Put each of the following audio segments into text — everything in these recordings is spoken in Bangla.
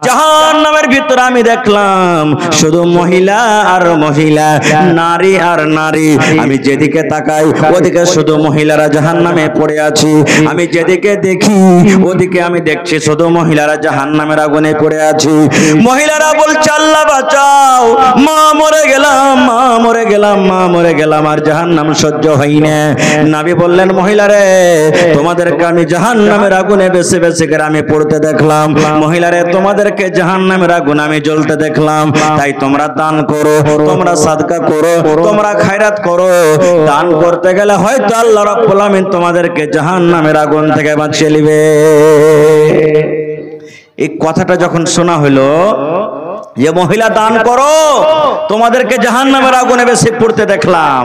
জাহান্নামের ভিতরে আমি দেখলাম শুধু মহিলা আর মহিলা, নারী আর নারী। আমি যেদিকে তাকাই ওদিকে শুধু মহিলারা জাহান্নামে পড়ে আছে, আমি যেদিকে দেখি ওদিকে আমি দেখছি শুধু মহিলারা জাহান্নামের আগুনে পড়ে আছে। মহিলারা বলছে আল্লাহ বাঁচাও, মা মরে গেলাম, মা মরে গেলাম, মা মরে গেলাম, আর জাহান্নাম সহ্য হয় না। নবী বললেন মহিলারে তোমাদেরকে আমি জাহান্নামের আগুনে বেছে বেছে করে আমি পড়তে দেখলাম, মহিলারে তোমাদেরকে জাহান্নামের আগুনে আমি জ্বলতে দেখলাম। তাই তোমরা দান করো, তোমরা সাদকা করো, তোমরা খায়রাত করো। দান করতে গেলে হয়তো আল্লাহ রাব্বুল আমিন তোমাদেরকে জাহান্নামের আগুন থেকে বাঁচিয়ে নেবে। এই কথাটা যখন শোনা হলো যে মহিলা দান করো, তোমাদেরকে জাহান্নামের আগুনে বেশি পড়তে দেখলাম,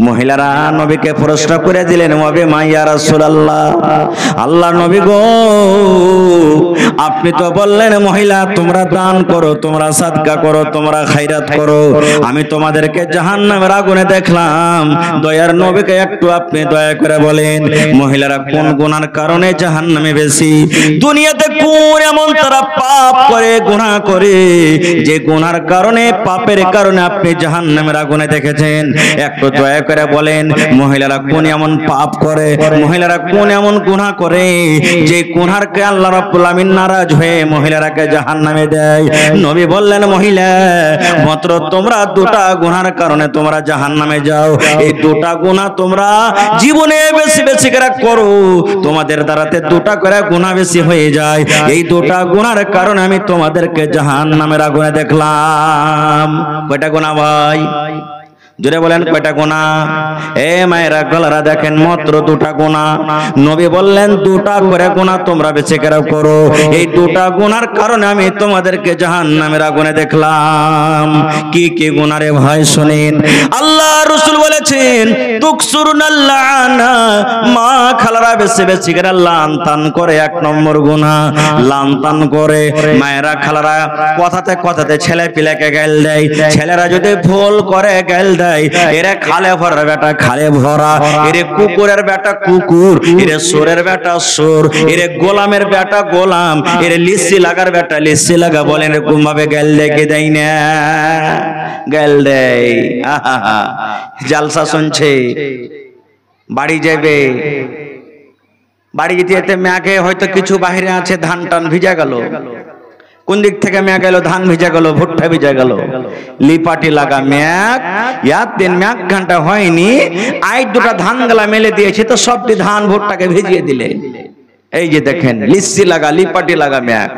মহিলারা নবীকে প্রশ্ন করে দিলেন ওয়াবে মা ইয়া রাসূলুল্লাহ, আল্লাহ নবী গো আপনি তো বললেন মহিলা তোমরা দান করো, তোমরা সাদকা করো, তোমরা খায়রাত করো, আমি তোমাদেরকে জাহান্নামের আগুনে দেখলাম। দয়ার নবীকে একটু আপনি দয়া করে বলেন মহিলারা কোন গুনার কারণে জাহান্নামে বেশি? দুনিয়াতে কোন এমন তারা পাপ করে, গুনাহ করে, যে গুনার কারণে, পাপের কারণে আপনি জাহান্নামের আগুনে দেখেছেন? একটু দয়া করে বলেন মহিলারা কোন এমন পাপ করে, মহিলারা কোন এমন গুনাহ করে যে গুনাহকে আল্লাহ রাব্বুল আমিন নারাজ হয়ে মহিলারাকে জাহান্নামে দেয়? নবী বললেন মহিলা মাত্র তোমরা দুটা গুনার কারণে তোমরা জাহান্নামে যাও। এই দুটা গুনাহ তোমরা জীবনে বেশি বেশি করে করো, তোমাদের দ্বারাতে দুটা করে গুনাহ বেশি হয়ে যায়। এই দুটা গুনার কারণে আমি তোমাদেরকে জাহান্নামের আগুনে দেখলাম। কয়টা গুনাহ ভাই? জোরে বলেন কয়টা গুনাহ? এ মায়েরা গলারা দেখেন মাত্র দুটা গুনাহ। নবী বললেন দুটা করে গুনাহ তোমরা বেশি করে করো, এই দুটা গুনার কারণে আমি তোমাদেরকে জাহান্নামের আগুনে দেখলাম। কি কি গুনাহ রে ভাই শুনেন। আল্লাহ রাসূল বলেছেন তুকসুরুনাল লানা, মা খালারা বেশি বেশি করে লানতান করে, এক নম্বর গুনাহ লানতান করে। মায়েরা খালারা কথাতে কথাতে ছেলে পিলাকে গাল দেয়, ছেলেরা যদি ভুল করে গাল দেয়, এরে খালে ভরা বেটা খালে ভরা, এরে কুকুরের বেটা কুকুর, এরে সোরের বেটা সোর, এরে গোলামের বেটা গোলাম, এরে লিসি লাগার বেটা লিসি লাগা, বলেন এরকম ভাবে গাল দেখে দেয় না? গাল দেয়। জালসা শুনছে, বাড়ি যাবে, বাড়ি যেতে মেঘে হয়তো কিছু বাহিরে আছে, ধান টান ভিজা গেল, কোন দিক থেকে মেঘ গেল, ধান ভিজা গেল, ভুট্টা ভিজা গেল, লিপাটি লাগা মেঘ, ইয়ার দিন মেঘ ঘন্টা হয়নি, আই দুটা ধান গালা মেলে দিয়েছে তো সবটি ধান ভুট্টাকে ভিজিয়ে দিলে। এই যে দেখেন লিসি লাগা লিপাটি লাগা মেঘ।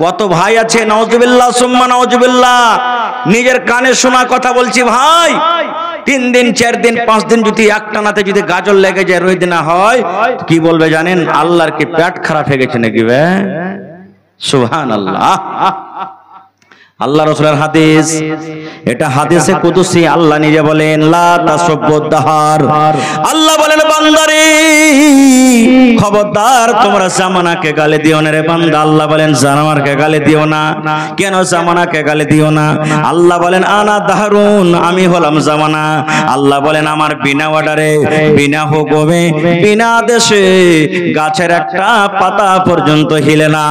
কত ভাই আছে নাউজুবিল্লাহ সুম্মা নাউজুবিল্লাহ, নিজের কানে শোনা কথা বলছি ভাই, 3 দিন 4 দিন 5 দিন যদি একটানাতে যদি গাজর লেগে যায়, রোদ না হয়, কি বলবে জানেন? আল্লাহর কি পেট খারাপ হয়ে গেছে নাকি? সুবহানাল্লাহ। আল্লাহ রাসূলের হাদিস, এটা হাদিসে কুদসি, আল্লাহ নিজে বলেন লা তাসুব্বুদ দাহার, আল্লাহ বলেন বান্দারে খবরদার তোমরা জামানাকে গালি দিও না রে বান্দা। আল্লাহ বলেন জামানাকে গালি দিও না। কেন জামানাকে গালি দিও না? আল্লাহ বলেন আনা দাহরুন, আমি হলাম জামানা। আল্লাহ বলেন আমার বিনা অর্ডারে, বিনা হুকুমে, বিনা আদেশে গাছের একটা পাতা পর্যন্ত হিলে না।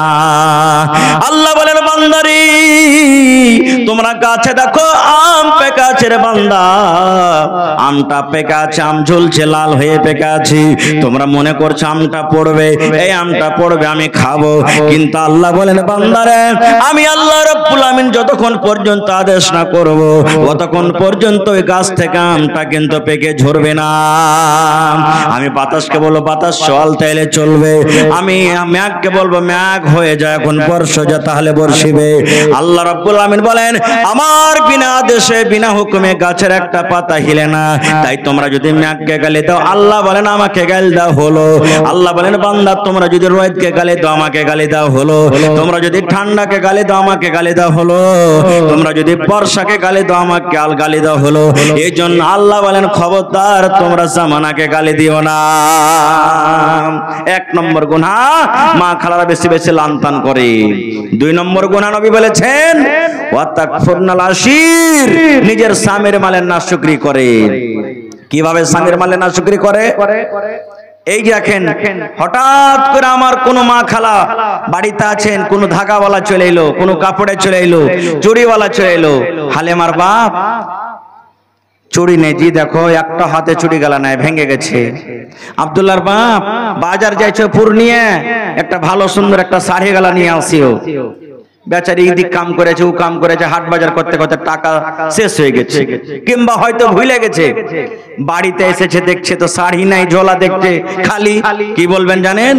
আল্লাহ বলেন বান্দারে তোমরা গাছে দেখো আম পেকে আছে রে বান্দা, আমটা পেকে আছে, আম ঝুলছে লাল হয়ে পেকে আছে, তোমরা মনে করছো আমটা পড়বে, এই আমটা পড়বে আমি খাবো, কিন্তু আল্লাহ বলেন বান্দারে আমি আল্লাহ রাব্বুল আমিন যতক্ষণ পর্যন্ত আদেশ না করব ততক্ষণ পর্যন্ত ওই গাছ থেকে আমটা কিন্তু পেকে ঝরবে না। আমি বাতাসকে বলবো বাতাস চল তাইলে চলবে, আমি মেঘকে বলবো মেঘ হয়ে যায় এখন বর্ষা যা তাহলে বর্ষিবে। আল্লাহ রাব্বুল আমিন বলেন আমার বিনা আদেশে বিনা হুকুমে গাছের একটা পাতা হিলে না। তাই তোমরা যদি মেঘকে গালি দাও, আল্লাহ বলেন আমাকে গালি দাও হলো। আল্লাহ বলেন বান্দা তোমরা যদি রোদকে গালি দাও আমাকে গালি দাও হলো, তোমরা যদি ঠান্ডাকে গালি দাও আমাকে গালি দাও হলো, তোমরা যদি বর্ষাকে গালি দাও আমাকে গালি দাও হলো। এই জন্য আল্লাহ বলেন খবরদার তোমরা জামানাকে গালি দিও না। 1 নম্বর গুনাহ মা খালারা বেশি বেশি লানতান করে। 2 নম্বর গুনাহ নবী বলেছেন ওয়াতাকফুরনাল আশির, নিজের স্বামীর মালের নাশুকরি করে। কিভাবে স্বামীর মালের নাশুকরি করে? এই দেখেন হঠাৎ করে আমার কোন মা খালা বাড়িতে আছেন, কোন ধাগাওয়ালা চলে এলো, কোন কাপড়ে চলে এলো, চুড়িওয়ালা চলে এলো। হালেমার বাপ চুড়ি নেই, জি দেখো একটা হাতে চুড়ি গেলা নাই, ভেঙে গেছে। আব্দুল্লাহর বাপ বাজার যাইছো পূর্ণিয়া, একটা ভালো সুন্দর একটা শাড়ি গেলা নিয়ে আসিও। বেচারি এদিক কাম করেছে, ও কাম করেছে, হাট বাজার করতে করতে টাকা শেষ হয়ে গেছে, কিংবা হয়তো ভুলে গেছে। বাড়িতে এসেছে, দেখছে তো শাড়ি নাই, ঝোলা দেখছে খালি। কি বলবেন জানেন?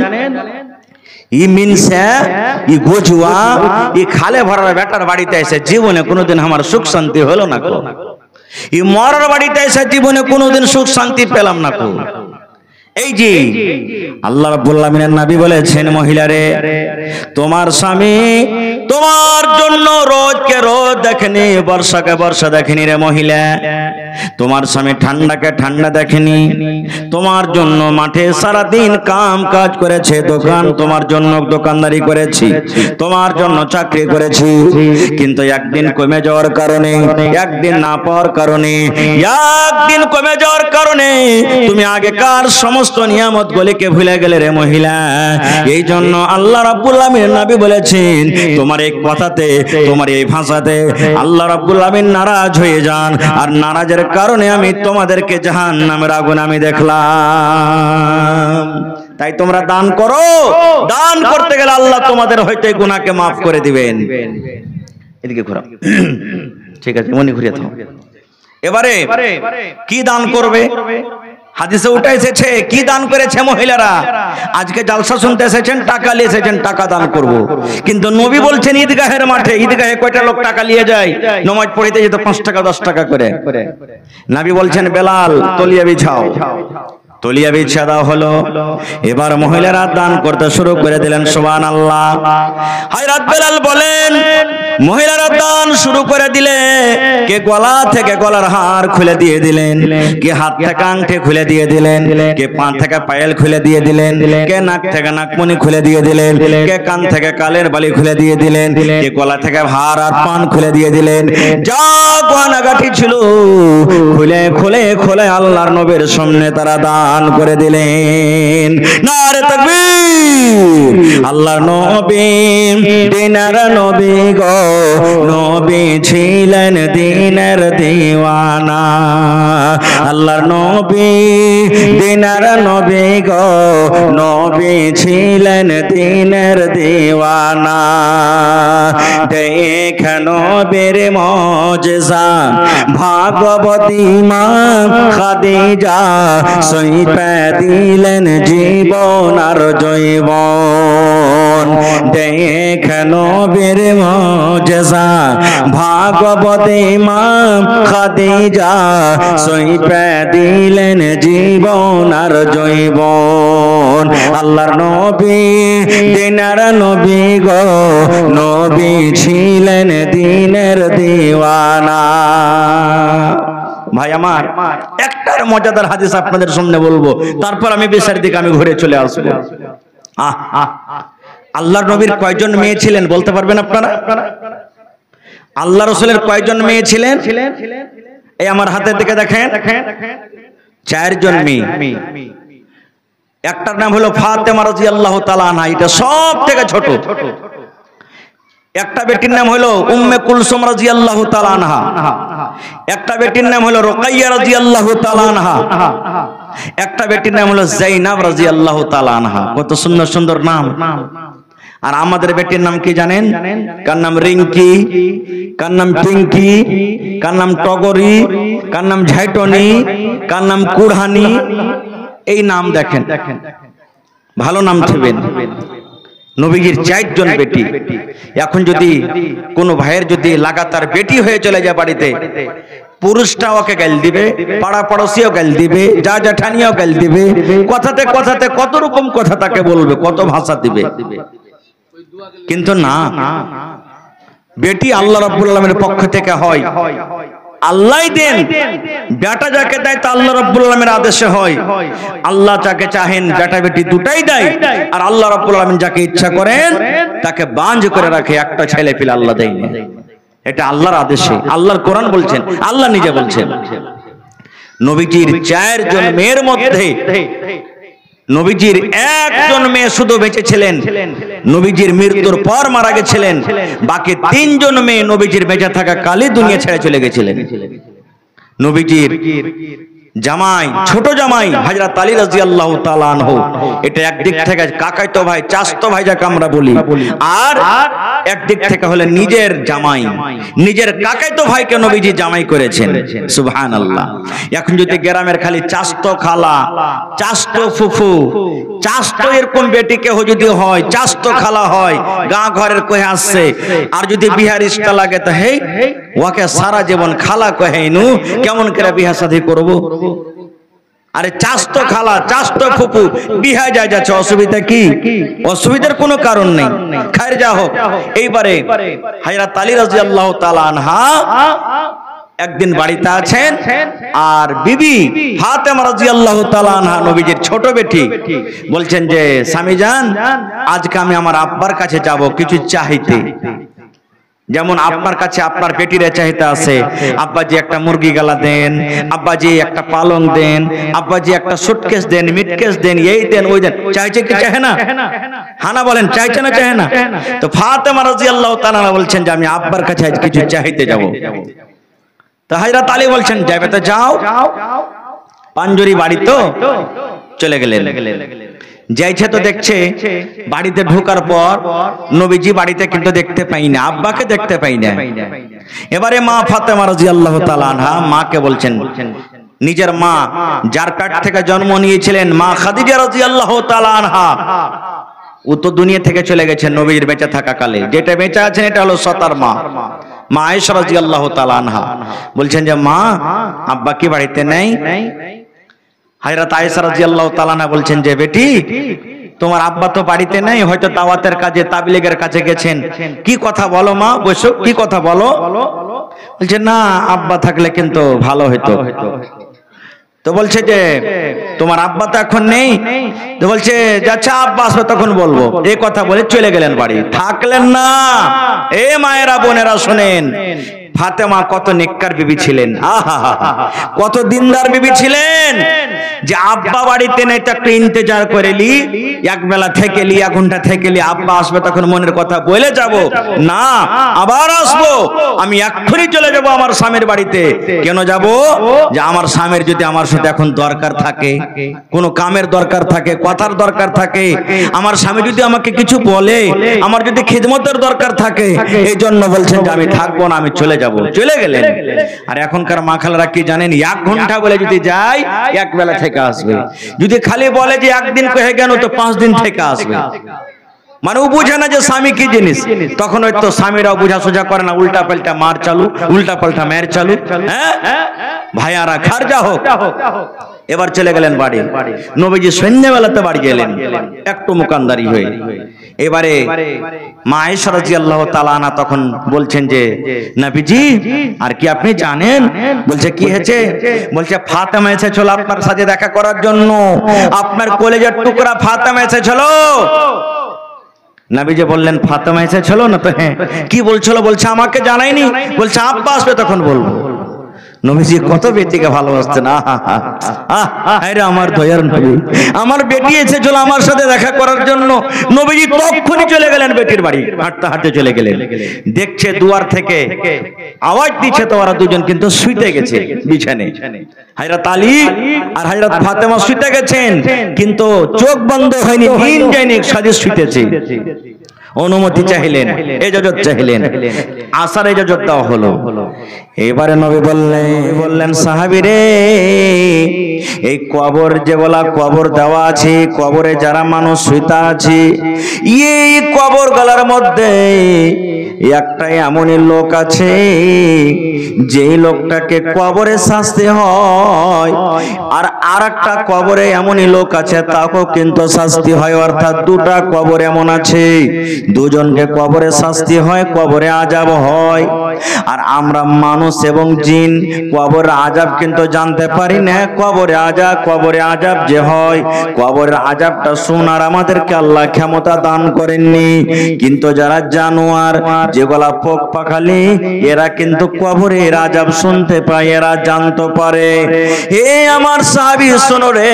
ই মিনসে ই গোজুয়া ই খালে ভরার বেটার বাড়িতে এসে জীবনে কোনোদিন আমার সুখ শান্তি হলো না কো। ই মরার বাড়িতে এসে জীবনে কোনোদিন সুখ শান্তি পেলাম না কো। এই যে আল্লাহ রাব্বুল আলামিনের নবী বলেছেন, মহিলারে তোমার স্বামী তোমার জন্য রোদকে রোদ দেখেনি, বর্ষাকে বর্ষা দেখেনি রে মহিলা। তোমার স্বামী ঠান্ডাকে ঠান্ডা দেখেনি, তোমার জন্য মাঠে সারা দিন কাম কাজ করেছে, দোকান তোমার জন্য দোকানদারি করেছি, তোমার জন্য চাকরি করেছি, কিন্তু একদিন কমে যাওয়ার কারণে, একদিন না পাওয়ার কারণে, একদিন কমে যাওয়ার কারণে তুমি আগেকার সমস্ত নিয়ামত গুলিকে ভুলে গেলে রে মহিলা। এই জন্য আল্লাহ রাব্বুল আলামিন নবী বলেছেন, তোমার এই কথাতে, তোমার এই ভাষাতে আল্লাহ রাব্বুল আলামিন নারাজ হয়ে যান, আর নারাজের কারণে আমি তোমাদেরকে জাহান্নামের আগুন আমি দেখলাম। তাই তোমরা দান করো, দান করতে গেলে আল্লাহ তোমাদের হয়তো গুনাহকে মাফ করে দিবেন। এদিকে ঘোরাও, ঠিক আছে, মনে ঘুরিয়ে থাও। এবারে কি দান করবে? হাদিসে উঠে এসেছে কি দান করেছে মহিলারা। আজকে জালসা শুনতে এসেছেন, টাকা নিয়ে এসেছেন, টাকা দান করব। কিন্তু নবী বলছেন ঈদগাহের মাঠে, ঈদগাহে কয়টা লোক টাকা নিয়ে যায়? নামাজ পড়িতে যেত 5 টাকা 10 টাকা করে। নবী বলছেন, বেলাল তলিয়া বিছাও। তলিয়া বিছিয়ে দেওয়া হলো। এবার মহিলারা দান করতে শুরু করে দিলেন। সুবহানাল্লাহ। হযরত বেলাল বলেন, মহিলারা দান শুরু করে দিলে, কে গলা থেকে গলার হার খুলে দিয়ে দিলেন, কে হাত থেকে আংটি খুলে দিয়ে দিলেন, কে পা থেকে পায়েল খুলে দিয়ে দিলেন, কে নাক থেকে নাকমণি খুলে দিয়ে দিলেন, কে কান থেকে কালের বালি খুলে দিয়ে দিলেন, কে গলা থেকে হার আর পান খুলে দিয়ে দিলেন। যা গয়নাগাটি ছিল খুলে খুলে খুলে আল্লাহর নবীর সামনে তারা দান করে দিলেন। নারে তাকবীর। আল্লাহর নবী দিনের নবী গো, নবী ছিলেন দিনের দিওয়ানা। আল্লাহর নবী দিনের নবী গো, নবী ছিলেন দিনের দিওয়ানা। দেখে নবীর মুজিজা, ভাগবতী মা খাদিজা সইপে দিলেন জীবন আর জৈবন। দেখে নবীর মুজিজা, ভাগবতী মা খাদিজা সইপে দিলেন জীবন আর জৈবন। আল্লাহর নবী দিনের নবী গো, নবী ছিলেন দিনের দিওয়ানা। ভাই আমার, একটার মজাদার হাদিস আপনাদের সামনে বলবো, তারপর আমি বেশার দিকে আমি ঘুরে চলে আসবো। আল্লাহর নবীর কয়জন মেয়ে ছিলেন বলতে পারবেন আপনারা? আল্লাহ রাসূলের কয়জন মেয়ে ছিলেন? এই আমার হাতের দিকে দেখেন, 4 জন মেয়ে। একটার নাম হলো ফাতেমা রাদিয়াল্লাহু তাআলা আনহা, এটা সব থেকে ছোট। একটা বেটির নাম হলো উম্মে কুলসুম রাদিয়াল্লাহু তাআলা আনহা। একটা বেটির নাম হলো রুকাইয়া রাদিয়াল্লাহু তাআলা আনহা। একটা বেটির নাম হলো যায়নাব রাদিয়াল্লাহু তাআলা আনহা। কত সুন্দর সুন্দর নাম। আর আমাদের বেটির নাম কি জানেন? কার নাম রিঙ্কি, কার নাম টিঙ্কি, কার নাম টগরি, কার নাম ঝাইটনি, কার নাম কুড়হানি। এই নাম দেখেন, ভালো নাম ছিলেন। নবীজির 4 জন বেটি। এখন যদি কোনো ভাইয়ের যদি লাগাতার বেটি হয়ে চলে যায় বাড়িতে, পুরুষটা ওকে গাল দিবে, পাড়া পড়োশিও গাল দিবে, যা জ্যাঠানিও গাল দিবে, কথাতে কথাতে কত রকম কথা তাকে বলবে, কত ভাষা দিবে। কিন্তু না, বেটি আল্লাহ রাব্বুল আলামিনের পক্ষ থেকে হয়, আল্লাহই দেন। বেটা যাকে দেয় তা আল্লাহ রাব্বুল আলামিনের আদেশে হয়। আল্লাহ যাকে চাহেন বেটা বেটি দুটাই দেয়, আর আল্লাহ রাব্বুল আলামিন যাকে ইচ্ছা করেন তাকে বাঁঝ করে রাখে, একটা ছেলে পেলে আল্লাহ দেয় না। এটা আল্লাহর আদেশে, আল্লাহর কোরআন বলছেন, আল্লাহ নিজে বলছেন। নবীজির 4 জন মেয়ের মধ্যে নবীজির একজন মেয়ে শুধু বেঁচে ছিলেন, নবীজির মৃত্যুর পর মারা গেছিলেন। বাকি 3 জন মেয়ে নবীজির বেঁচে থাকা কালে দুনিয়া ছেড়ে চলে গেছিলেন। নবীজির জামাই, ছোট জামাই হযরত আলী রাদিয়াল্লাহু তাআলা আনহু, এটা একদিক থেকে কাকাইতো ভাই, চাচতো ভাই যাকে আমরা বলি, আর একদিক থেকে হলেন নিজের জামাই, নিজের কাকাইতো ভাইকে নবীজি জামাই করেছেন। সুবহানাল্লাহ। এখন যদি গ্রামের খালি চাচতো খালা, চাচতো ফুফু, চাচতো এরকম বেটি কেহ যদি হয়, চাচতো খালা হয়, গাঁ ঘরের কহে আসছে, আর যদি বিহার ইস্তা লাগে তো হেই ওকে সারা জীবন খালা কহেইনু, কেমন করে বিহা শাদী করব? আরে চাচতো খালা, চাচতো ফুফু বিহা যায় যাচ্ছে, অসুবিধা কি? অসুবিধার কোনো কারণ নেই। খায়ের যা হোক, এইবারে হযরত আলী রাদিয়াল্লাহু তাআলা আনহা একদিন বাড়িতে আছেন, আর বিবি ফাতেমা রাদিয়াল্লাহু তাআলা আনহা নবীজির ছোট বেটি বলছেন যে স্বামী জান, আজকে আমি আমার আব্বার কাছে যাব কিছু চাইতে। যেমন আপনার কাছে আপনার বেটিরা চাইতে আছে, আব্বাজি একটা মুরগি গালা দেন, আব্বাজি একটা পালং দেন, আব্বাজি একটা সুটকেস দেন, মিটকেস দেন, এই দেন ওই দেন। চাইছে কি চাহে না? হানা বলেন, চাইছে না চাহে না? তো ফাতেমা রাদিয়াল্লাহু তাআলা বলছেন যে আমি আব্বার কাছে আজ কিছু চাইতে যাব। তো হযরত আলী বলছেন যাবে তো যাও, পাঞ্জরি বাড়ি তো, চলে গেলেন। যাইছে তো দেখছে বাড়িতে ঢোকার পর নবীজি বাড়িতে কিন্তু দেখতে পাই না, আব্বাকে দেখতে পাই না। এবারে মা ফাতেমা রাদিয়াল্লাহু তাআলা আনহা মাকে বলছেন, নিজের মা যার পেট থেকে জন্ম নিয়েছিলেন মা খাদিজা রাদিয়াল্লাহু তাআলা আনহা, ও তো দুনিয়া থেকে চলে গেছেন নবীর বেঁচে থাকা কালে। যেটা বেঁচে আছেন এটা হলো সতার মা, মা আয়েশা রাদিয়াল্লাহু তাআলা আনহা বলছেন যে মা আব্বা কি বাড়িতে নেই? হযরত আয়েশা রাদিয়াল্লাহু তাআলা আনহা বলছেন যে বেটি তোমার আব্বা তো বাড়িতে নেই, হয়তো দাওয়াতের কাজে তাবলীগের কাছে গেছেন। কি কথা বলো মা, বসো, কি কথা বলো? বলছে না আব্বা থাকলে কিন্তু ভালো হতো। তো বলছে যে তোমার আব্বা তো এখন নেই। তো বলছে আচ্ছা আব্বা আসবে তখন বলবো। এই কথা বলে চলে গেলেন বাড়ি, থাকলেন না। এ মায়েরা বোনেরা শোনেন, ফাতেমা কত নেককার বিবি ছিলেন, কত দিনদার বিবি ছিলেন, যে আব্বা বাড়িতে নেই তো একটু ইন্তজার করে লি, এক বেলা থেকে লি, 1 ঘন্টা থেকে লি, আব্বা আসবে তখন মনের কথা বলে যাব না, আবার আসবো, আমি এক্ষুনি চলে যাব আমার স্বামীর বাড়িতে। কেন যাব? যে আমার স্বামীর যদি আমার সাথে এখন দরকার থাকে, কোনো কামের দরকার থাকে, কথার দরকার থাকে, আমার স্বামী যদি আমাকে কিছু বলে, আমার যদি খিদমতের দরকার থাকে, এই জন্য বলছেন যে আমি থাকবো না, আমি চলে যাব। চলে গেলেন। আর এখনকার মা খালারা কি জানেন, 1 ঘন্টা বলে যদি যায় 1 বেলা থেকে আসবে, যদি খালি বলে যে একদিন কহে গেল তো 5 দিন থেকে আসবে। মানে ও বুঝে না যে স্বামী কি জিনিস। তখন হয়তো স্বামীরাও বুঝা সোজা করে না, উল্টা পাল্টা মার চালু, উল্টা পাল্টা মেয়ের চালু। হ্যাঁ ভাইয়ারা খার যা হোক, এবার চলে গেলেন বাড়ি। নবীজি সন্ধ্যাবেলাতে বাড়ি গেলেন একটু মুকান্দারি হয়ে। এবারে মা আয়েশা রাদিয়াল্লাহু তাআলা আনহা তখন বলছেন যে নবীজি আর কি আপনি জানেন? বলছে কি হয়েছে? বলছে ফাতেমা এসেছিল আপনার সাথে দেখা করার জন্য, আপনার কলেজের টুকরা ফাতেমা এসেছিল। নবীজি বললেন ফাতেমা এসেছিল না? তো হ্যাঁ। কি বলছিল? বলছে আমাকে জানাইনি। বলছে আব্বা আসবে তখন বলবো। নবীজি কত বেটিকে ভালোবাসতেন। আরে আমার দয়ার নবী, আমার বেটি এসেছিল আমার সাথে দেখা করার জন্য। নবীজি তখনই চলে গেলেন বেটির বাড়ি, হাঁটতে হাঁটতে চলে গেলেন। দেখছে দুয়ার থেকে আওয়াজ দিচ্ছে, তো ওরা দুজন কিন্তু শুইতে গেছে বিছানায়। হযরত আলী আর হযরত ফাতেমা শুইতে গেছেন, কিন্তু চোখ বন্ধ হয়নি, দিন যায়নি, সাজে শুইতেছে। অনুমতি চাইলেন, ইজাজত চাইলেন, আসার ইজাজত দেওয়া হলো। এবারে নবী বললেন সাহাবী রে, এই কবর যে বলা কবর দেওয়া আছে, কবরে যারা মানুষ শুইতা আছে, এই কবর গলার মধ্যে একটা এমনই লোক আছে যেই লোকটাকে কবরে শাস্তি হয়, আর আরেকটা কবরে এমনই লোক আছে তাকেও কিন্তু শাস্তি হয়। অর্থাৎ 2টা কবর এমন আছে দুজনকে কবরে শাস্তি হয়, কবরে আযাব হয়। আর আমরা মানুষ এবং জিন কবরের আযাব কিন্তু জানতে পারি না। কবরে আযাব যে হয়, কবরের আযাবটা শোনার আমাদেরকে আল্লাহ ক্ষমতা দান করেননি। কিন্তু যারা জানোয়ার, যেগুলা পোক পাখালি, এরা কিন্তু কবরের আযাব শুনতে পায়, এরা জানতে পারে। হে আমার সাহাবী শোনো রে,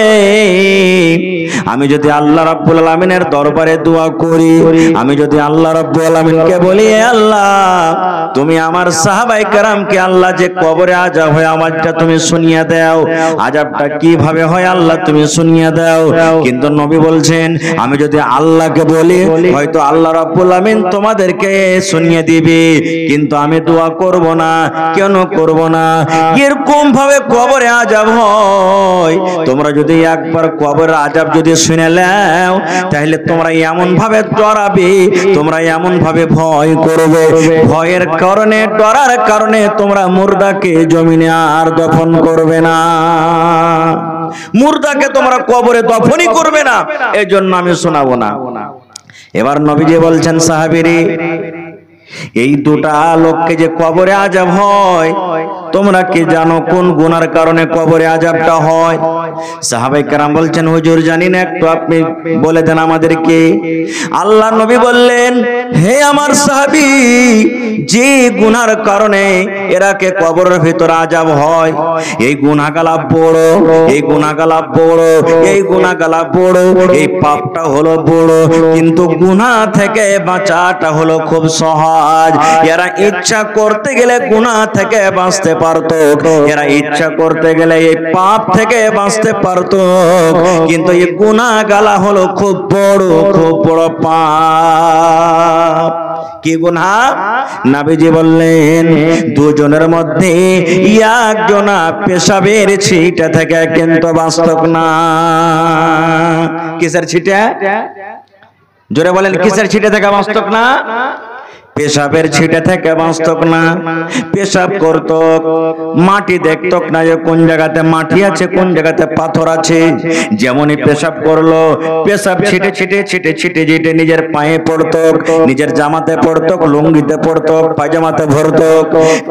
আমি যদি আল্লাহ রাব্বুল আলামিনের দরবারে দোয়া করি, আমি যদি আল্লাহ রাব্বুল আলামিনকে বলি, আল্লাহ তুমি আমার সাহাবায়ে কেরামকে আল্লাহ যে কবরে আযাব হয় আমারটা তুমি শুনিয়ে দাও, আযাবটা কিভাবে হয় আল্লাহ তুমি শুনিয়ে দাও। কিন্তু নবী বলছেন, আমি যদি আল্লাহকে বলি হয়তো আল্লাহ রাব্বুল আলামিন তোমাদেরকে শুনিয়ে দিবে, কিন্তু আমি দোয়া করব না। কেন করব না? এরকম ভাবে কবরে আযাব হয়। তোমরা যদি একবার কবরের আযাব যদি শুনে নাও, তাহলে তোমরা এমন ভাবে ডরাবে, তোমরা এমন ভাবে ভয় করবে, ভয়ের কারণে, ডরার কারণে তোমরা মুর্দাকে জমিনে আর দফন করবে না, মুর্দাকে তোমরা কবরে দফনই করবে না। এই জন্য আমি শোনাবো না। এবার নবীজি বলছেন, সাহাবীরে এই দুটা লোককে যে কবরে আযাব হয়, তোমরা কি জানো কোন গুনার কারণে কবরে আযাবটা হয়? সাহাবায়ে কেরাম বলছেন, হুজুর জানি না, একটু আপনি বলে দেন আমাদেরকে। আল্লাহ নবী বললেন, হে আমার সাহাবী, যে গুনার কারণে এরাকে কবরের ভিতর আযাব হয়, এই গুনাহগালা বড়, এই গুনাহগালা বড়, এই গুনাহগালা বড়, এই পাপটা হলো বড়, কিন্তু গুনাহ থেকে বাঁচাটা হলো খুব সহজ। এরা ইচ্ছা করতে গেলে গুনাহ থেকে বাঁচতে পারতো, এরা ইচ্ছা করতে গেলে এই পাপ থেকে বাঁচতে পারতো, কিন্তু এই গুনাহগালা হলো খুব বড় পাপ। কি গুনাহ? নবীজি বললেন, দুজনের মধ্যে একজনা পেশাবের ছিটা থেকে কিন্তু বাঁচত না। কিসের ছিটা? জোরে বলেন, কিসের ছিটা থেকে বাঁচত না? পেশাবের ছিটে থেকে বাঁচত না। পেশাব করত, মাটি দেখত না যে কোন জায়গাতে মাটি আছে, কোন জায়গাতে পাথর আছে। যেমনই পেশাব করলো, পেশাব ছিটে ছিটে ছিটে ছিটে ছিটে নিজের পায়ে পড়তো, নিজের জামাতে পড়তো, লুঙ্গিতে পড়তো, পায়জামাতে ভরতো।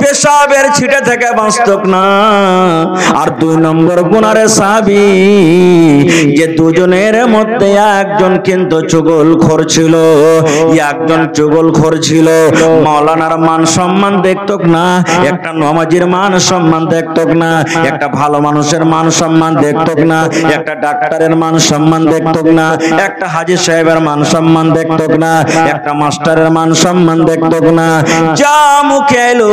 পেশাবের ছিটে থেকে বাঁচত না। আর দুই নম্বর গুনারে সাহাবী, যে দুজনের মধ্যে একজন কিন্তু চুগলখোর ছিল, একজন চুগলখোর ছিল। মাওলানার মান সম্মান দেখত না, একটা নামাজীর মান সম্মান দেখত না, একটা ভালো মানুষের মান সম্মান দেখত না, একটা ডাক্তারের মান সম্মান দেখত না, একটা হাজী সাহেবের মান সম্মান দেখত না, একটা মাস্টারের মান সম্মান দেখত না। যা মুখে এলো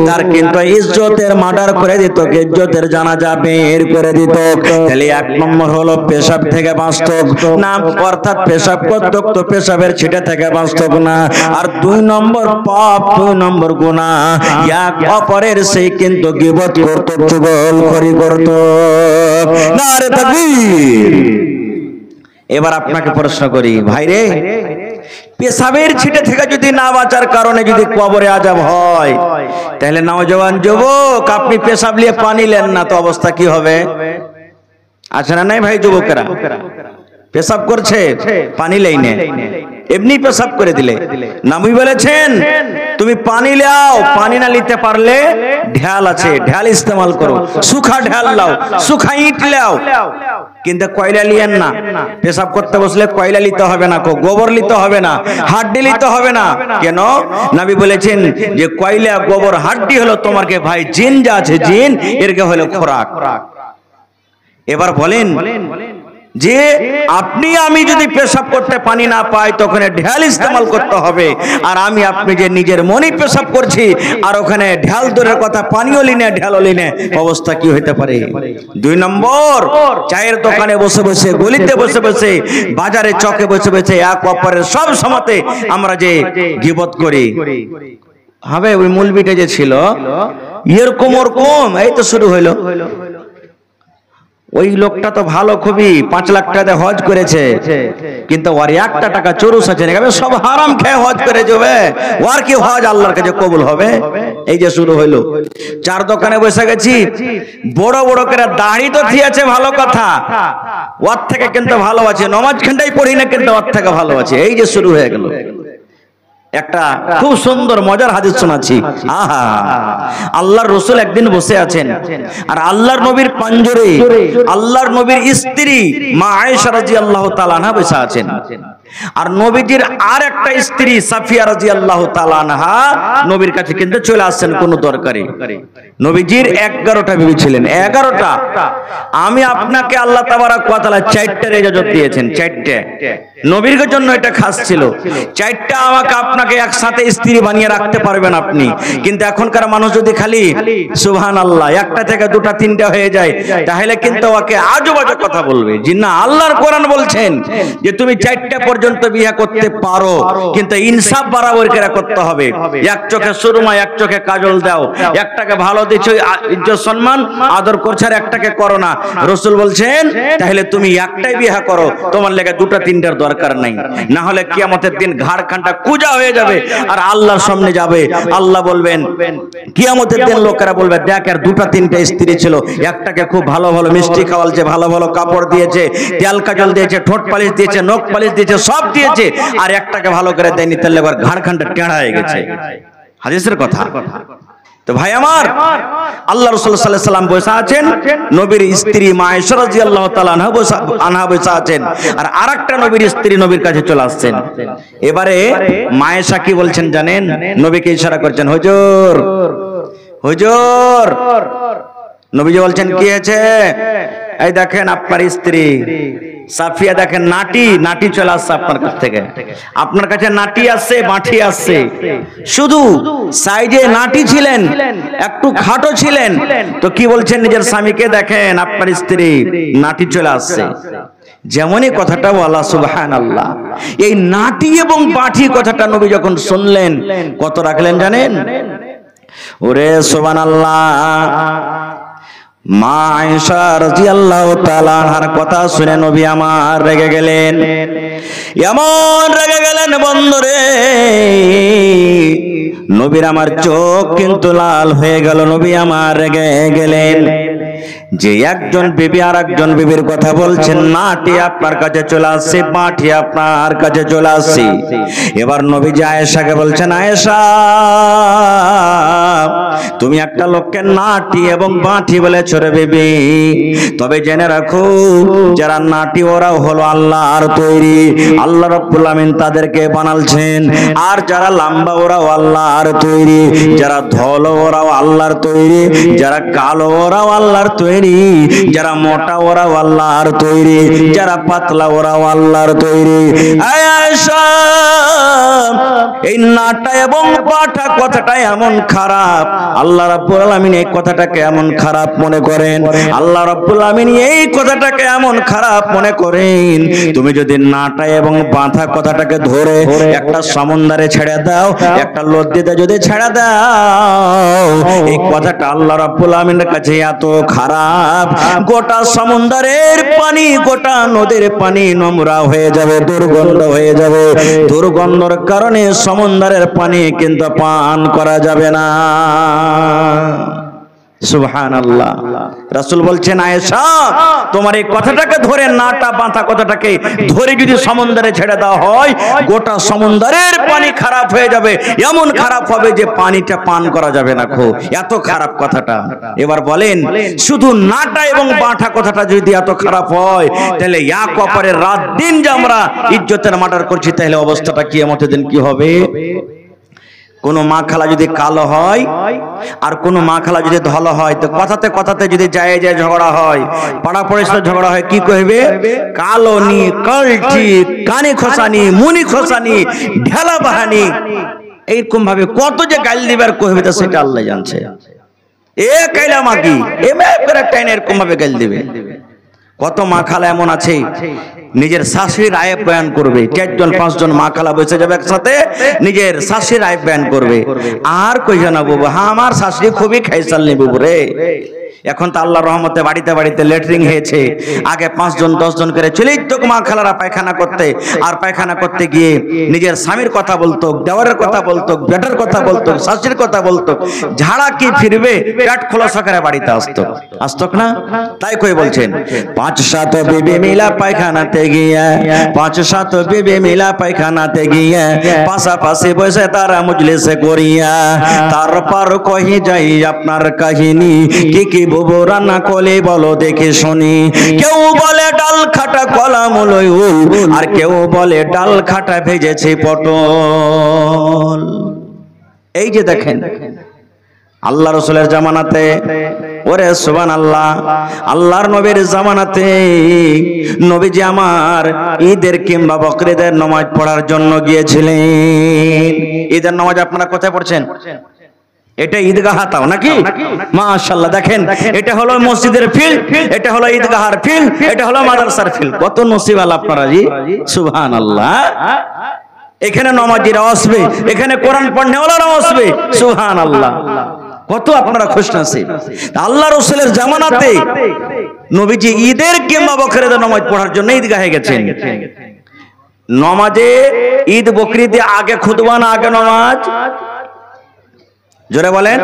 তার কিন্তু ইজ্জতের মার্ডার করে দিত, ইজ্জতের জানাজা বের করে দিত। তাহলে এক নম্বর হলো পেশাব থেকে বাঁচত না, অর্থাৎ পেশাব করত তো পেশাবের ছিটা থেকে বাঁচত না। আর দুই নম্বর পাপ, দুই নম্বর গুনাহ, এক অপরের সেই কিন্তু গীবত করত, চুগলখড়ি করত। নারে তাকবীর। এবার আপনাকে প্রশ্ন করি, ভাইরে, পেশাবের ছিটে থেকে যদি না বাঁচার কারণে যদি কবরে আযাব হয়, তাহলে নওজওয়ান যুবক, আপনি পেশাব নিয়ে পানি নেন না তো অবস্থা কি হবে? আছে না নাই ভাই? যুবকেরা পেশাব করছে, পানি লেইনে, এমনি পেশাব করে দিলে। নবী বলেছেন, তুমি পানি লাও, পানি না নিতে পারলে ঢাল আছে, ঢাল ইস্তেমাল করো, সুখা ঢাল লাও, সুখা ইট লাও, কিন্তু কয়লা লিয়েন না। পেশাব করতে বসলে কয়লা নিতে হবে না, গোবর নিতে হবে না, হাড্ডি নিতে হবে না। কেন? নবী বলেছেন যে কয়লা, গোবর, হাড্ডি হলো তোমারকে ভাই জিন যা আছে, জিন এরকে হলো খোরাক। এবার বলেন যে আপনি আমি যদি পেশাব করতে পানি না পাই, তখন ঢাল ইস্তেমাল করতে হবে। আর আমি আপনি যে নিজের মনে পেশাব করছি, আর ওখানে ঢাল দূরের কথা, পানিও লিনে ঢালও লিনে, অবস্থা কি হইতে পারে? দুই নম্বর, চায়ের দোকানে বসে বসে, গলিতে বসে বসে, বাজারে চকে বসে বসে এক অপরের সব সময়তে আমরা যে গীবত করি। হবে ওই মুলবিটা যে ছিল এরকম ওরকম, এই তো শুরু হইলো, ওই লোকটা তো ভালো, খুবই 5 লাখ টাকা হজ করেছে, কিন্তু ওর একটা টাকা চুরুস আছে না, সব হারাম খেয়ে হজ করে যাবে, ওর কি হজ আল্লাহর কাছে কবুল হবে? এই যে শুরু হইলো, 4 দোকানে বসে গেছি, বড় বড় করে দাড়ি তো থিয়েছে, ভালো কথা, ওর থেকে কিন্তু ভালো আছে, নামাজ খানটাই পড়ি না কিন্তু ওর থেকে ভালো আছে। এই যে শুরু হয়ে গেল। একটা খুব সুন্দর মজার হাদিস শোনাচ্ছি। আহা, আল্লাহর রাসূল একদিন বসে আছেন, আর আল্লাহর নবীর পাঞ্জরে আল্লাহর নবীর স্ত্রী মা আয়েশা রাদিয়াল্লাহু তাআলা আনহা বসে আছেন, আর নবীজির আর একটা স্ত্রী সাফিয়া রাদিয়াল্লাহু তাআলা আনহা নবীর কাছে কিন্তু চলে আসছেন কোন দরকারে। নবীজির 11টা বিবি ছিলেন, 11টা। আমি আপনাকে আল্লাহ তাবারাক ওয়া তাআলা 4টার ইজাজত দিয়েছেন, 4টে নবীর জন্য এটা খাস ছিল। 4টা আমাকে আপনাকে একসাথে স্ত্রী বানিয়ে রাখতে পারবেন আপনি, কিন্তু এখনকার মানুষ যদি খালি সুবহানাল্লাহ 1টা থেকে 2টা 3টা হয়ে যায়, তাহলে কিন্তু ওকে আজেবাজে কথা বলবে। জি না, আল্লাহর কোরআন বলছেন যে তুমি 4টা পর্যন্ত বিয়ে করতে পারো, কিন্তু ইনসাফ বরাবর করে করতে হবে। এক চোখে সুরমা, এক চোখে কাজল দাও, একটাকে ভালো দিছো ইজ্জত সম্মান আদর করছো, আর একটাকে করো না। রাসূল বলছেন তাহলে তুমি একটাই বিয়ে করো, তোমার লেগে 2টা 3টার দরকার নাই, না হলে কিয়ামতের দিন ঘাড় খানটা কুজা হয়ে যাবে আর আল্লাহর সামনে যাবে। আল্লাহ বলবেন কিয়ামতের দিন লোকেরা বলবে দেখ আর 2টা 3টা স্ত্রী ছিল, একটাকে খুব ভালো ভালো মিষ্টি খাওয়ালছে, ভালো ভালো কাপড় দিয়েছে, তেল কাজল দিয়েছে, ঠোঁট পালিশ দিয়েছে, নখ পালিশ দিয়েছে, সব দিয়েছে, আর একটাকে ভালো করে দেয়নি, তাহলে এবার ঘাড় খানটা টেঁড়া হয়ে গেছে। হাদিসের কথা। তো ভাই আমার, আল্লাহ রাসূল সাল্লাল্লাহু আলাইহি সাল্লাম বসে আছেন, নবীর স্ত্রী মা আয়েশা রাদিয়াল্লাহু তাআলা আনহা বসে আছেন, আর আরেকটা নবীর স্ত্রী নবীর কাছে চলে আসছেন। এবারে মা আয়েশা কি বলছেন জানেন? নবীকে ইশারা করছেন, হুজুর হুজুর। নবীজি বলছেন কি হয়েছে? এই দেখেন আপনার স্ত্রী সাফিয়া, দেখেন নাটি চলে আসছে আপনার কাছ থেকে, আপনার কাছে নাটি আসছে, বাঁঠি আসছে। শুধু সাইজে নাটি ছিলেন, একটু খাটো ছিলেন, তো কি বলছেন নিজের স্বামীকে, দেখেন আপনার স্ত্রী নাটি চলে আসছে। যেমনই কথাটা বলা, সুবহানাল্লাহ, এই নাটি এবং বাঁঠি কথাটা নবী যখন শুনলেন কত রাখলেন জানেন? ওরে সুবহানাল্লাহ, মা আয়েশা রাদিয়াল্লাহু তাআলা আনহার কথা শুনে নবী আমার রেগে গেলেন, এমন রেগে গেলেন বন্ধুরে, নবীর আমার চোখ কিন্তু লাল হয়ে গেল। নবী আমার রেগে গেলেন যে একজন বিবি আর একজন বিবির কথা বলছেন, নাটি আপনার কাছে চলে আসছে, বাঁঠি আপনার কাছে চলে আসছে। এবার নবীজি আয়েশাকে বলছেন, আয়েশা তুমি একটা লোককে নাটি এবং বাঁঠি বলেছ রে বিবি, তবে জেনে রাখো যারা নাটি ওরা হলো আল্লাহর তৈরি, আল্লাহ রাব্বুল আমিন তাদেরকে বানালছেন। আর যারা লম্বা ওরাও আল্লাহর তৈরি, যারা ধলো ওরাও আল্লাহর তৈরি, যারা কালো ওরাও আল্লাহর তৈরি, যারা মোটা ওরাও আল্লাহর তৈরি, যারা পাতলা ওরাও আল্লাহর তৈরি। আয়েশা, এই নাটা এবং পাঠা কথাটা এমন খারাপ, আল্লাহ রাব্বুল আমিন এই কথাটাকে এমন খারাপ মনে করেন, আল্লাহ রাব্বুল আমিন এই কথাটাকে এমন খারাপ মনে করেন। তুমি যদি নাটা এবং বাঁধা কথাটাকে ধরে একটা সমুদ্রে ছেড়ে দাও, একটা নদীতে যদি ছেড়ে দাও, এই কথাটা আল্লাহ রাব্বুল আমিনের কাছে এত খারাপ, গোটা সমুদ্রের পানি, গোটা নদীর পানি নোংরা হয়ে যাবে, দুর্গন্ধ হয়ে যাবে। দুর্গন্ধের কারণে সমুদ্রের পানি কিন্তু পান করা যাবে না। সুবহানাল্লাহ। রাসূল বলছেন, আয়েশা তোমার এই কথাটাকে ধরে, নাটা বাঁধা কথাটাকে ধরে যদি সমুদ্রে ছেড়ে দেওয়া হয়, গোটা সমুদ্রের পানি খারাপ হয়ে যাবে, এমন খারাপ হবে যে পানিটা পান করা যাবে না। এত খারাপ কথাটা। এবার বলেন, শুধু নাটা এবং বাঁধা কথাটা যদি এত খারাপ হয়, তাহলে এক অপরের রাত দিন যে আমরা ইজ্জতের মার্ডার করছি, তাহলে অবস্থাটা কিয়ামতের দিন কি হবে? কোন মা খালা যদি কালো হয় আর কোন মা খালা যদি ধলো হয়, তো কথাতে কথাতে যদি যায় ঝগড়া হয়, পাড়া পড়শির ঝগড়া হয়, কি কইবে? কালো নি, কলটি, কানে খোসানি, মুনি খোসানি, ঢেলা বাহানি, এইরকম ভাবে কত যে গাল দিবার কইবে, তো সেটা আল্লাহ জানছে। এ কাইলা মাগি এ মেয়ের একটা এরকম ভাবে গাল দিবে। কত মা খালা এমন আছে নিজের শাশুড়ির আয়েব বয়ান করবে, 4জন 5জন মা খালা বসে যাবে একসাথে, নিজের শাশুড়ির আয়েব বয়ান করবে। আর কই জানা বাবু, হ্যাঁ আমার শাশুড়ি খুবই খাইসাল নি বাবু রে, এখন তো আল্লাহর রহমতে বাড়িতে বাড়িতে লেটরিন হয়েছে। আগে 5 জন 10 জন করে চলেই তো মা খালারা পায়খানা করতে, আর পায়খানা করতে গিয়ে নিজের স্বামীর কথা বলতো, দেওয়ারের কথা বলতো, বেটার কথা বলতো, শাশুড়ির কথা বলতো। ঝাড়া কি ফিরবে, পেট খোলা সকারে বাড়িতে আসতো না? তাই কই বলছেন 5-7 বিবি মিলা পায়খানাতে গিয়া, 5-7 বিবি মিলা পায়খানাতে গিয়া, পাশাপাশি বসে তারা মজলিসে করিয়া, তারপর কহি যাই আপনার কাহিনী, কি কি বুবু রান্না করলে বলো দেখে শুনি। কেউ বলে ডাল খাটা কলা মুলোই উল, আর কেউ বলে ডাল খাটা ভেজেছে পটল। এই যে দেখেন আল্লাহ রসুলের জামানাতে, ওরে সুবহানাল্লাহ, আল্লাহর নবীর জামানাতে নবীজি আমার ঈদের কিংবা বকরিদের নামাজ পড়ার জন্য গিয়েছিলেন। ঈদের নামাজ আপনারা কোথায় পড়ছেন? এটা ঈদগাহ তাও নাকি? মাশাআল্লাহ, দেখেন এটা হলো মসজিদের ফিল্ড, এটা হলো ঈদগাহের ফিল্ড, এটা হলো মাদ্রাসার ফিল্ড। কত নসিব আল্লাহ আপনারা জি, সুবহানাল্লাহ। এখানে নামাজিরা আসবে, এখানে কোরআন পড়নেওয়ালারাও আসবে, সুবহানাল্লাহ। কত আপনারা খুশনসিব। আল্লাহ রাসূলের জামানাতে নবীজি ঈদের কিংবা বকরিদের নামাজ পড়ার জন্য ঈদগাহে গেছেন। নামাজে ঈদ বকরিদে আগে খুতবা না আগে নামাজ? জোরে বলেন।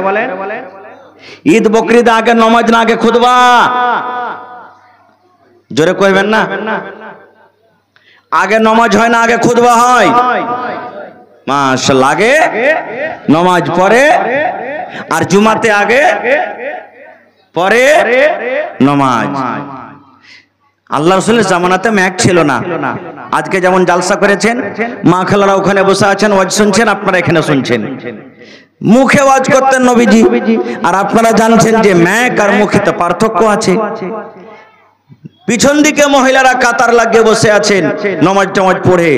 ঈদ বকরিদে আগে নামাজ না আগে খুতবা? জোরে কইবেন না? আগে নামাজ হয় না আগে খুতবা হয়? মাশাআল্লাহ, আগে নামাজ পড়ে, আর জুমাতে আগে পরে নামাজ। আল্লাহ রাসূলের জামানাতে ম্যাক ছিল না। আজকে যেমন জালসা করেছেন, মা খালারা ওখানে বসে আছেন, ওয়াজ শুনছেন, আপনারা এখানে শুনছেন। মুখে ওয়াজ করতেন নবীজি, আর আপনারা জানছেন যে ম্যাক আর মুখে তো পার্থক্য আছে। পিছন দিকে মহিলারা কাতার লাগিয়ে বসে আছেন নামাজ টামাজ পড়ে,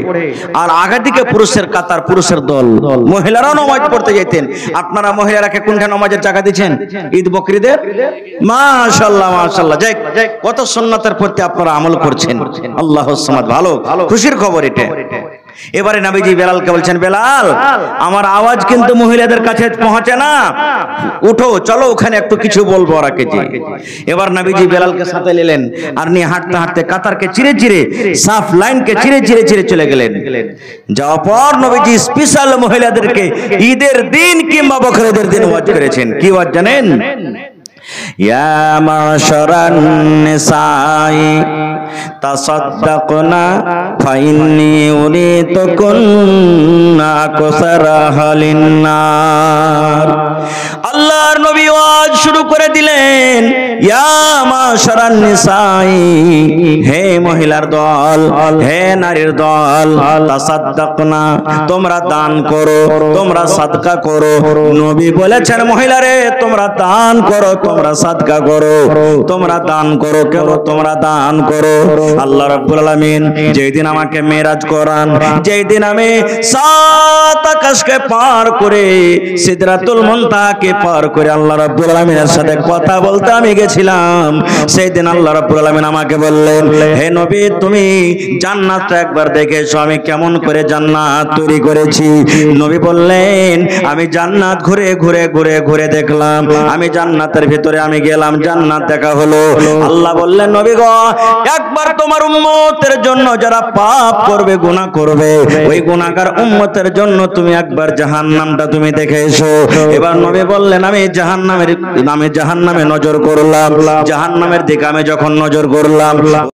আর আগের দিকে পুরুষের কাতার, পুরুষের দল। মহিলারাও নামাজ পড়তে যেতেন। আপনারা মহিলারাকে কোনটা নামাজের জায়গা দিচ্ছেন? ঈদ বকরিদের? মাশাআল্লাহ মাশাআল্লাহ, যাক কত সুন্নাতের প্রতি আপনারা আমল করছেন। আল্লাহুস সামাদ, ভালো খুশির খবর এটা। এবারে নবীজি বেলালকে বলছেন, বেলাল আমার আওয়াজ কিন্তু মহিলাদের কাছে পৌঁছে না, উঠো চলো ওখানে একটু কিছু বলবো ওরাকে জি। এবার নবীজি বেলালকে সাথে নিলেন, আর নিয়ে হাঁটতে হাঁটতে কাতারকে চিরে চিরে, সাফ লাইনকে চিরে চিরে চিরে চলে গেলেন। যাওয়ার পর নবীজি স্পেশাল মহিলাদেরকে ঈদের দিন কিংবা বকরিদের দিন ওয়াজ করেছেন। কি ওয়াজ জানেন? ইয়া মাশারান নিসাই তাসাদ্দাকনা ফাইন্নী উরিতুকুন্না আকসারাহালিন নার। আল্লাহর নবী ওয়াজ শুরু করে দিলেন, ইয়া মাশারান নিসাই, হে মহিলার দল, হে নারীর দল, তাসাদ্দাকনা, তোমরা দান করো, তোমরা সাদকা করো। নবী বলেছেন মহিলারে তোমরা দান করো, তোমরা সাদকা করো, তোমরা দান করো। কেন তোমরা দান করো? আল্লাহ রাব্বুল আলামিন যেই দিন আমাকে মেরাজ করান, যেই দিন আমি সাত আকাশকে পার করে সিদরাতুল মুনতাহাকে পার করে আল্লাহ রাব্বুল আলামিনের সাথে কথা বলতে আমি গেছিলাম, সেই দিন আল্লাহ রাব্বুল আলামিন আমাকে বললেন, হে নবী তুমি জান্নাতটা একবার দেখেছো আমি কেমন করে জান্নাত তৈরি করেছি? নবী বললেন, আমি জান্নাত ঘুরে ঘুরে ঘুরে ঘুরে দেখলাম, আমি জান্নাতের ভিতরে আমি গেলাম, জান্নাত দেখা হলো। আল্লাহ বললেন, নবী গো একবার তোমার উম্মতের জন্য যারা পাপ করবে, গুনাহ করবে, ওই গুনাহগার উম্মতের জন্য তুমি একবার জাহান্নামটা তুমি দেখে এসো। এবার নবী বললেন, আমি জাহান্নামে নজর করলাম, জাহান্নামের দিকে আমি যখন নজর করলাম